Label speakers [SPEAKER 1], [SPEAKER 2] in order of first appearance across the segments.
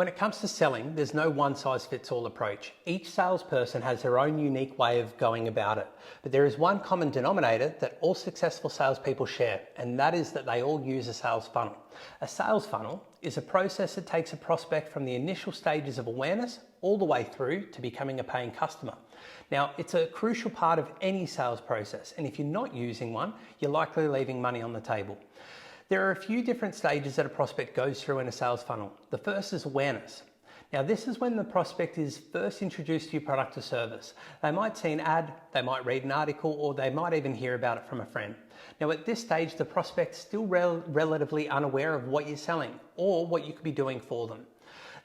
[SPEAKER 1] When it comes to selling, there's no one-size-fits-all approach. Each salesperson has their own unique way of going about it, but there is one common denominator that all successful salespeople share, and that is that they all use a sales funnel. A sales funnel is a process that takes a prospect from the initial stages of awareness all the way through to becoming a paying customer. Now, it's a crucial part of any sales process, and if you're not using one, you're likely leaving money on the table. There are a few different stages that a prospect goes through in a sales funnel. The first is awareness. Now, this is when the prospect is first introduced to your product or service. They might see an ad, they might read an article, or they might even hear about it from a friend. Now, at this stage, the prospect's still relatively unaware of what you're selling or what you could be doing for them.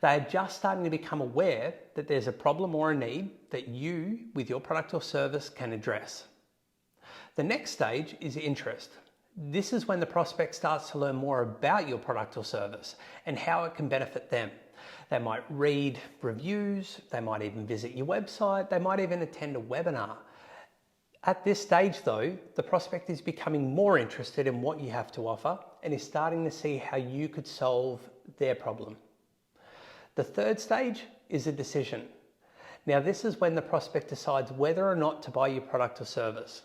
[SPEAKER 1] They are just starting to become aware that there's a problem or a need that you, with your product or service, can address. The next stage is interest. This is when the prospect starts to learn more about your product or service and how it can benefit them. They might read reviews, they might even visit your website, they might even attend a webinar. At this stage though, the prospect is becoming more interested in what you have to offer and is starting to see how you could solve their problem. The third stage is a decision. Now, this is when the prospect decides whether or not to buy your product or service.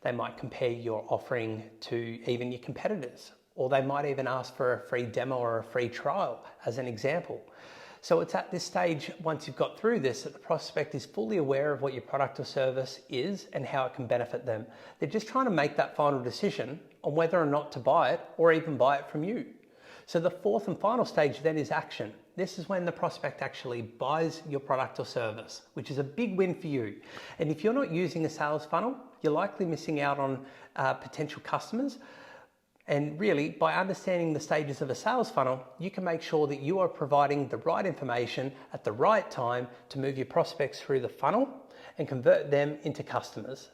[SPEAKER 1] They might compare your offering to even your competitors, or they might even ask for a free demo or a free trial as an example. So it's at this stage, once you've got through this, that the prospect is fully aware of what your product or service is and how it can benefit them. They're just trying to make that final decision on whether or not to buy it or even buy it from you. So the fourth and final stage then is action. This is when the prospect actually buys your product or service, which is a big win for you. And if you're not using a sales funnel, you're likely missing out on potential customers. And really, by understanding the stages of a sales funnel, you can make sure that you are providing the right information at the right time to move your prospects through the funnel and convert them into customers.